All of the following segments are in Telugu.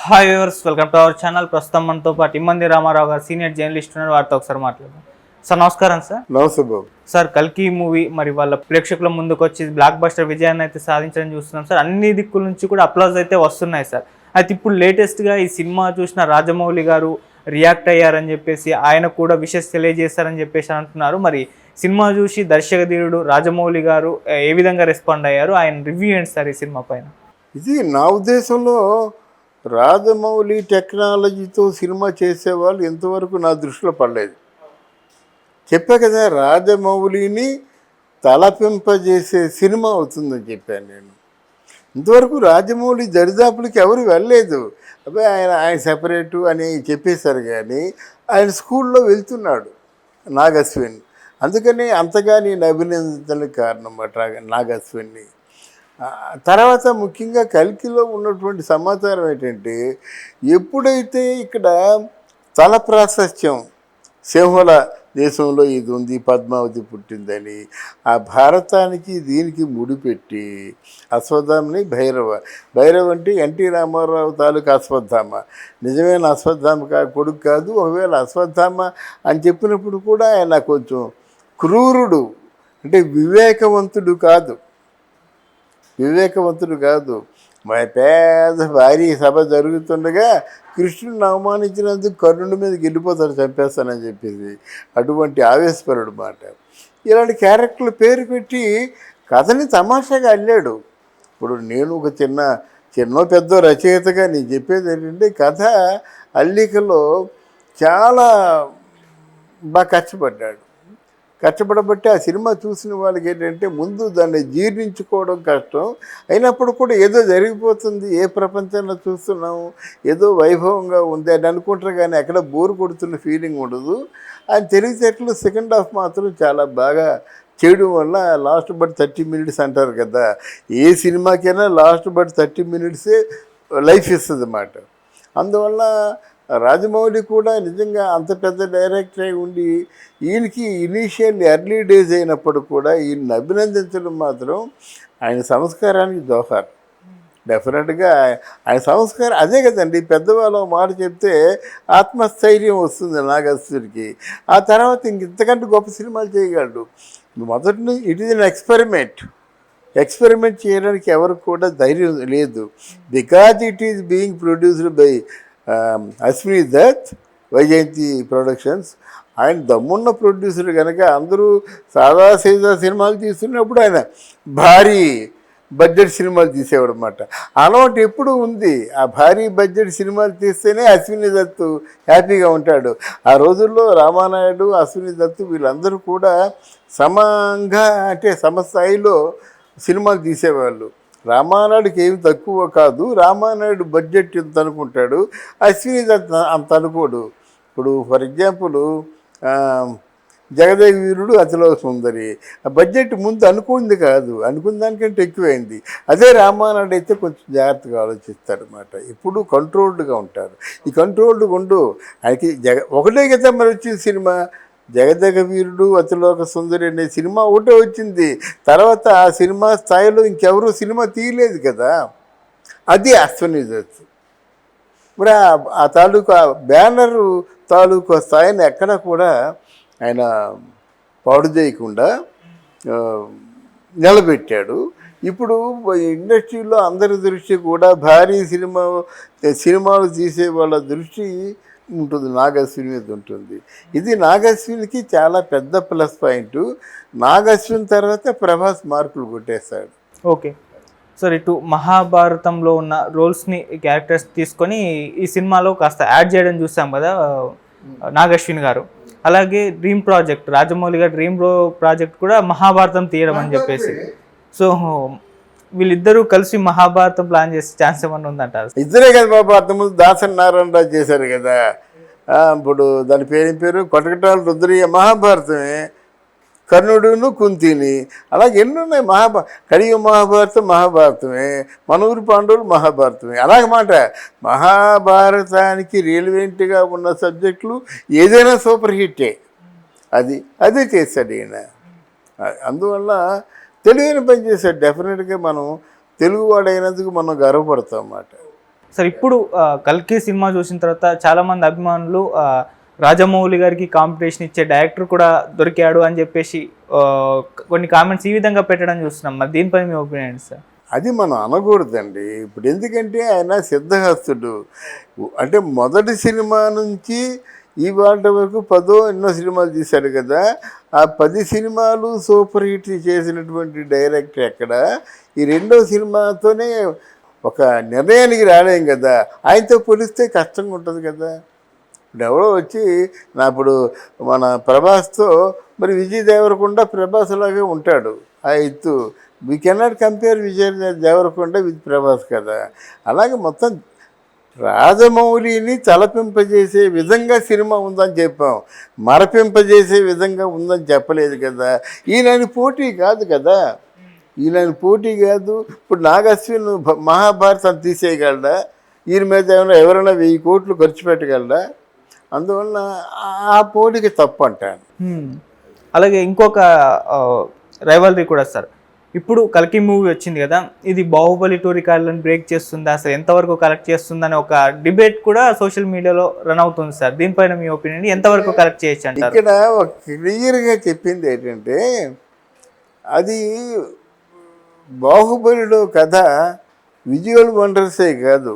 Hi viewers, welcome to our channel. ప్రస్తుతం మనతో పాటు ఇమ్మంది రామారావు గారు సీనియర్ జర్నలిస్ట్ ఉన్నారు. వారితో ఒకసారి మాట్లాడదాం. సార్ నమస్కారం. సార్ నమస్తే బాబు. సార్ కల్కి మూవీ మరి వాళ్ళ ప్రేక్షకుల ముందుకు వచ్చి బ్లాక్ బస్టర్ విజయాన్ని అయితే సాధించడం చూస్తున్నాం సార్. అన్ని దిక్కుల నుంచి కూడా అప్లాజ్ అయితే వస్తున్నాయి సార్. అయితే ఇప్పుడు లేటెస్ట్గా ఈ సినిమా చూసిన రాజమౌళి గారు రియాక్ట్ అయ్యారని చెప్పేసి, ఆయన కూడా విషెస్ తెలియజేస్తారని చెప్పేసి అంటున్నారు. మరి సినిమా చూసి దర్శకధీరుడు రాజమౌళి గారు ఏ విధంగా రెస్పాండ్ అయ్యారు, ఆయన రివ్యూ ఏంటి సార్ ఈ సినిమా పైన? ఇది నా ఉద్దేశంలో రాజమౌళి టెక్నాలజీతో సినిమా చేసేవాళ్ళు ఇంతవరకు నా దృష్టిలో పడలేదు. చెప్పా కదా, రాజమౌళిని తలపింపజేసే సినిమా అవుతుందని చెప్పాను నేను. ఇంతవరకు రాజమౌళి దరిదాపులకి ఎవరు వెళ్ళలేదు. అబ్బాయి ఆయన సెపరేటు అని చెప్పేశారు, కానీ ఆయన స్కూల్లో వెళ్తున్నాడు నాగశ్విన్. అందుకని అంతగా నేను అభినందించడానికి కారణం నాగశ్విన్ని. తర్వాత ముఖ్యంగా కల్కిలో ఉన్నటువంటి సమాచారం ఏంటంటే, ఎప్పుడైతే ఇక్కడ తల ప్రాశస్త్యం సింహల దేశంలో ఇది ఉంది, పద్మావతి పుట్టిందని ఆ భారతానికి దీనికి ముడిపెట్టి అశ్వత్థామని భైరవ అంటే ఎన్టీ రామారావు తాలూకా అశ్వత్థామ, నిజమైన అశ్వత్థామ కొడుకు కాదు. ఒకవేళ అశ్వత్థామ అని చెప్పినప్పుడు కూడా ఆయన కొంచెం క్రూరుడు, అంటే వివేకవంతుడు కాదు. పేద భారీ సభ జరుగుతుండగా కృష్ణుడిని అవమానించినందుకు కర్ణుడి మీదకి వెళ్ళిపోతాడు, చంపేస్తానని చెప్పేసి. అటువంటి ఆవేశపరుడు మాట. ఇలాంటి క్యారెక్టర్లు పేరు పెట్టి కథని తమాషాగా అల్లాడు. ఇప్పుడు నేను ఒక చిన్న పెద్ద రచయితగా నేను చెప్పేది ఏంటంటే, కథ అల్లికలో చాలా బాగా కష్టపడబట్టి ఆ సినిమా చూసిన వాళ్ళకి ఏంటంటే, ముందు దాన్ని జీర్ణించుకోవడం కష్టం అయినప్పుడు కూడా ఏదో జరిగిపోతుంది, ఏ ప్రపంచంలో చూస్తున్నాము, ఏదో వైభవంగా ఉంది అని అనుకుంటారు, కానీ ఎక్కడ బోరు కొడుతున్న ఫీలింగ్ ఉండదు. ఆయన తెలివితేటలు సెకండ్ హాఫ్ మాత్రం చాలా బాగా చేయడం వల్ల లాస్ట్ బట్ 30 minutes అంటారు కదా, ఏ సినిమాకైనా లాస్ట్ బట్ 30 minutes లైఫ్ ఇస్తుంది అన్నమాట. అందువల్ల రాజమౌళి కూడా నిజంగా అంత పెద్ద డైరెక్టర్ అయి ఉండి ఈయనకి ఇనీషియల్ ఎర్లీ డేస్ అయినప్పుడు కూడా ఈయన్ని అభినందించడం మాత్రం ఆయన సంస్కారానికి దోహారు. డెఫినెట్గా ఆయన సంస్కారం అదే కదండి. పెద్దవాళ్ళు మాట చెప్తే ఆత్మస్థైర్యం వస్తుంది నాగశ్వరికి. ఆ తర్వాత ఇంతకంటే గొప్ప సినిమాలు చేయగలడు. మొదటి ఇట్ ఈజ్ అన్ ఎక్స్పెరిమెంట్ చేయడానికి ఎవరికి కూడా ధైర్యం లేదు. Because it is being produced by Ashwini Dutt, Vyjayanthi productions. ఆయన దమ్మున్న ప్రొడ్యూసర్ కనుక అందరూ సీదా సినిమాలు తీస్తున్నప్పుడు ఆయన భారీ బడ్జెట్ సినిమాలు తీసేవాడు అన్నమాట. అలవాటు ఎప్పుడు ఉంది. ఆ భారీ బడ్జెట్ సినిమాలు తీస్తేనే అశ్విని దత్తు హ్యాపీగా ఉంటాడు. ఆ రోజుల్లో రామానాయుడు, అశ్విని దత్తు వీళ్ళందరూ కూడా సమంగా, అంటే సమస్థాయిలో సినిమాలు తీసేవాళ్ళు. రామానాయుడికి ఏమి తక్కువ కాదు. రామానాయుడు బడ్జెట్ ఎంత అనుకుంటాడు, అశ్విని దత్ అంత అనుకోడు. ఇప్పుడు ఫర్ ఎగ్జాంపుల్ జగదేవి వీరుడు, అతిలో సుందరి ఆ బడ్జెట్ ముందు అనుకుంది కాదు, అనుకున్న దానికంటే ఎక్కువైంది. అదే రామానాయుడు అయితే కొంచెం జాగ్రత్తగా ఆలోచిస్తాడు అన్నమాట. ఎప్పుడు కంట్రోల్డ్గా ఉంటారు. ఈ కంట్రోల్డ్గా ఉండు ఆయనకి ఒకటే కదా మరి వచ్చింది సినిమా. జగదేక వీరుడు, అతిలోక సుందరి అనే సినిమా ఒకటే వచ్చింది. తర్వాత ఆ సినిమా స్థాయిలో ఇంకెవరూ సినిమా తీయలేదు కదా. అది అశ్విని దత్. మరి ఆ తాలూకా బ్యానరు తాలూకా స్థాయిని ఎక్కడ కూడా ఆయన పాడు చేయకుండా నిలబెట్టాడు. ఇప్పుడు ఇండస్ట్రీలో అందరి దృష్టి కూడా భారీ సినిమాలు తీసే వాళ్ళ దృష్టి ఉంటుంది, నాగశ్విని మీద ఉంటుంది. ఇది నాగశ్వినికి చాలా పెద్ద ప్లస్ పాయింట్. నాగశ్విని తర్వాత ప్రభాస్ మార్కులు కొట్టేస్తాడు. ఓకే సార్, ఇటు మహాభారతంలో ఉన్న రోల్స్ని క్యారెక్టర్స్ తీసుకొని ఈ సినిమాలో కాస్త యాడ్ చేయడం చూసాం కదా నాగశ్విన్ గారు. అలాగే డ్రీమ్ ప్రాజెక్ట్, రాజమౌళి గారు డ్రీమ్ ప్రాజెక్ట్ కూడా మహాభారతం తీయడం అని చెప్పేసి, సో వీళ్ళిద్దరూ కలిసి మహాభారతం ప్లాన్ చేసే ఛాన్స్ ఏమన్నా ఉందంటారు? ఇద్దరే కదా బాబు. అంతకుముందు దాసరి నారాయణరావు చేశారు కదా. ఇప్పుడు దాని పేరు కొటకటాల రుద్రయ్య మహాభారతమే, కర్ణుడును కుంతిని, అలాగే ఎన్ని ఉన్నాయి. కలియుగ మహాభారతమే, మనూరు పాండవులు మహాభారతమే. అలాగమాట మహాభారతానికి రిలవెంట్గా ఉన్న సబ్జెక్టులు ఏదైనా సూపర్ హిట్టే. అదే చేశాడు ఈయన. అందువల్ల తెలివైన పని చేశాడు. డెఫినెట్గా మనం తెలుగువాడైనందుకు మనం గర్వపడతాం అన్నమాట. సార్ ఇప్పుడు కల్కి సినిమా చూసిన తర్వాత చాలామంది అభిమానులు రాజమౌళి గారికి కాంపిటీషన్ ఇచ్చే డైరెక్టర్ కూడా దొరికాడు అని చెప్పేసి కొన్ని కామెంట్స్ ఈ విధంగా పెట్టడం చూస్తున్నాం. మరి దీనిపై మీ ఒపీనియన్ సార్? అది మనం అనకూడదండి. ఇప్పుడు ఎందుకంటే ఆయన సిద్ధహస్తుడు. అంటే మొదటి సినిమా నుంచి ఇవాళ వరకు 10 ఎన్నో సినిమాలు తీశాడు కదా. ఆ 10 సినిమాలు సూపర్ హిట్ చేసినటువంటి డైరెక్టర్ ఎక్కడ? ఈ రెండో సినిమాతోనే ఒక నిర్ణయానికి రాలేం కదా. ఆయనతో పోలిస్తే కష్టంగా ఉంటుంది కదా. ఇప్పుడు ఎవరో వచ్చి ఇప్పుడు మన ప్రభాస్తో మరి విజయ్ దేవరకొండ ప్రభాస్ లాగే ఉంటాడు. ఆ ఎత్తు we cannot compare Vijay Devarakonda with Prabhas కదా. అలాగే మొత్తం రాజమౌళిని తలపింపజేసే విధంగా సినిమా ఉందని చెప్పాం, మరపింపజేసే విధంగా ఉందని చెప్పలేదు కదా. ఈయన పోటీ కాదు కదా, ఈయన పోటీ కాదు. ఇప్పుడు నాగశ్విన్ మహాభారతం తీసేయగలడా? ఈయన మీద ఎవరైనా 1000 కోట్లు ఖర్చు పెట్టగలడా? అందువల్ల ఆ పోటీకి తప్పు అంటాను. అలాగే ఇంకొక రైవల్రీ కూడా సార్, ఇప్పుడు కల్కి మూవీ వచ్చింది కదా, ఇది బాహుబలి 2 రికార్డులను బ్రేక్ చేస్తుందా, అసలు ఎంతవరకు కలెక్ట్ చేస్తుందని ఒక డిబేట్ కూడా సోషల్ మీడియాలో రన్ అవుతుంది సార్. దీనిపైన మీ ఒపీనియన్, ఎంతవరకు కలెక్ట్ చేయొచ్చు అంటారు? ఇక్కడ ఒక క్లియర్గా చెప్పింది ఏంటంటే, అది బాహుబలిలో కథ విజువల్ వండర్సే కాదు,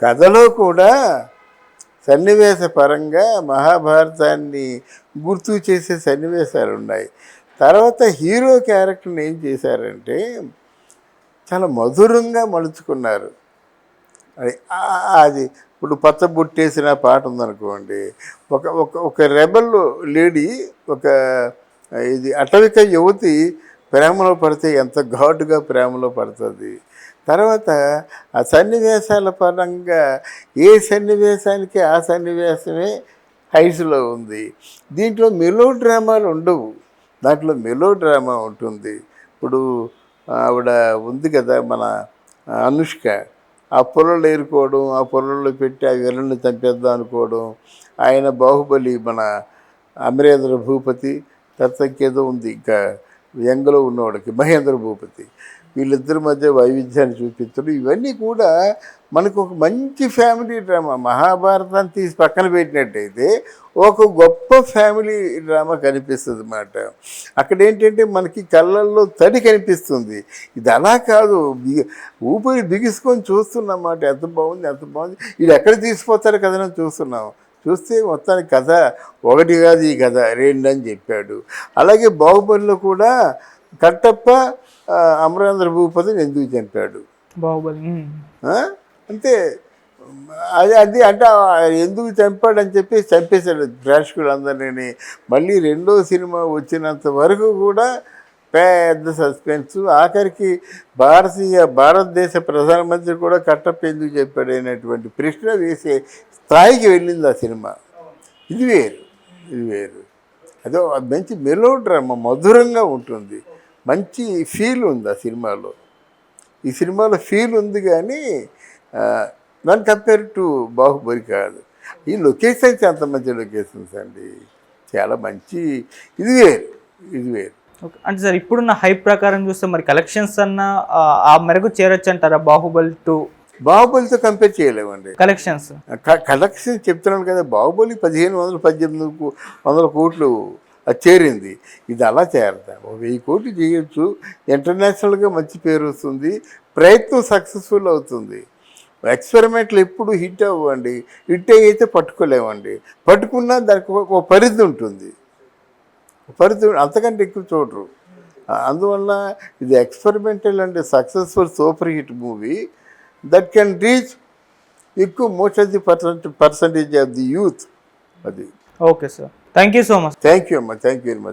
కథలో కూడా సన్నివేశ పరంగా మహాభారతాన్ని గుర్తు చేసే సన్నివేశాలు ఉన్నాయి. తర్వాత హీరో క్యారెక్టర్ని ఏం చేశారంటే చాలా మధురంగా మలుచుకున్నారు. అది ఇప్పుడు పచ్చబుట్టేసిన పాట ఉందనుకోండి, ఒక రెబల్ లేడీ, ఒక ఇది అటవిక యువతి ప్రేమలో పడితే ఎంత ఘాటుగా ప్రేమలో పడుతుంది. తర్వాత ఆ సన్నివేశాల పరంగా ఏ సన్నివేశానికి ఆ సన్నివేశమే హైస్లో ఉంది. దీంట్లో మెలో డ్రామాలు ఉండవు, దాంట్లో మెలో డ్రామా ఉంటుంది. ఇప్పుడు ఆవిడ ఉంది కదా మన అనుష్క, ఆ పొలంలో ఏరుకోవడం, ఆ పొలంలో పెట్టి ఆ విలన్ని చంపేద్దాం అనుకోవడం. ఆయన బాహుబలి మన అమరేంద్ర భూపతి, తర్తకేదో ఉంది ఇంకా యంగ్లో ఉన్నవాడికి మహేంద్ర భూపతి, వీళ్ళిద్దరి మధ్య వైవిధ్యాన్ని చూపించడం, ఇవన్నీ కూడా మనకు ఒక మంచి ఫ్యామిలీ డ్రామా. మహాభారతాన్ని తీసి పక్కన పెట్టినట్టయితే ఒక గొప్ప ఫ్యామిలీ డ్రామా కనిపిస్తుంది అన్నమాట. అక్కడ ఏంటంటే మనకి కళ్ళల్లో తడి కనిపిస్తుంది. ఇది అలా కాదు, ఊపిరి బిగుసుకొని చూస్తున్నమాట. ఎంత బాగుంది, ఎంత బాగుంది, ఇది ఎక్కడ తీసిపోతారు కదా అని చూస్తున్నాం. చూస్తే మొత్తానికి కథ ఒకటి కాదు, ఈ కథ 2 అని చెప్పాడు. అలాగే బాహుబలిలో కూడా కట్టప్ప అమరేంద్ర భూపతిని ఎందుకు చంపాడు? బాహుబలి అంతే. అది అంటే ఎందుకు చంపాడని చెప్పి చంపేశాడు ప్రేక్షకులందరినీ. మళ్ళీ రెండో సినిమా వచ్చినంత వరకు కూడా పెద్ద సస్పెన్స్. ఆఖరికి భారతదేశ ప్రధానమంత్రి కూడా కట్టప్ప ఎందుకు చెప్పాడు అనేటువంటి ప్రశ్న వేసే స్థాయికి వెళ్ళింది ఆ సినిమా. ఇది వేరు. అదో మంచి మెలో డ్రామా, మధురంగా ఉంటుంది, మంచి ఫీల్ ఉంది ఆ సినిమాలో. ఈ సినిమాలో ఫీల్ ఉంది కానీ నాన్ కంపేర్ టు బాహుబలి కాదు. ఈ లొకేషన్స్ అంత మంచి లొకేషన్స్ అండి, చాలా మంచి. ఇది వేరు. ఓకే, అంటే సార్ ఇప్పుడున్న హైప్ ప్రకారం చూస్తే మరి కలెక్షన్స్ అన్న ఆ మేరకు చేరొచ్చు అంటారా? బాహుబలితో కంపేర్ చేయలేమండి కలెక్షన్స్ చెప్తున్నాను కదా. బాహుబలి 1500-1800 కోట్లు అది చేరింది, ఇది అలా చేరదా? 1000 కోట్లు చేయొచ్చు, ఇంటర్నేషనల్గా మంచి పేరు వస్తుంది, ప్రయత్నం సక్సెస్ఫుల్ అవుతుంది. ఎక్స్పెరిమెంట్లు ఎప్పుడు హిట్ అవ్వండి, హిట్ అయితే పట్టుకోలేమండి. పట్టుకున్నా దానికి ఒక పరిధి ఉంటుంది, అంతకంటే ఎక్కువ చూడరు. అందువల్ల ఇది experimental and successful super hit movie that can reach ఎక్కువ most of the percentage of the youth. అది okay sir, thank you so much. Thank you అమ్మా, థ్యాంక్ యూ వెరీ మచ్.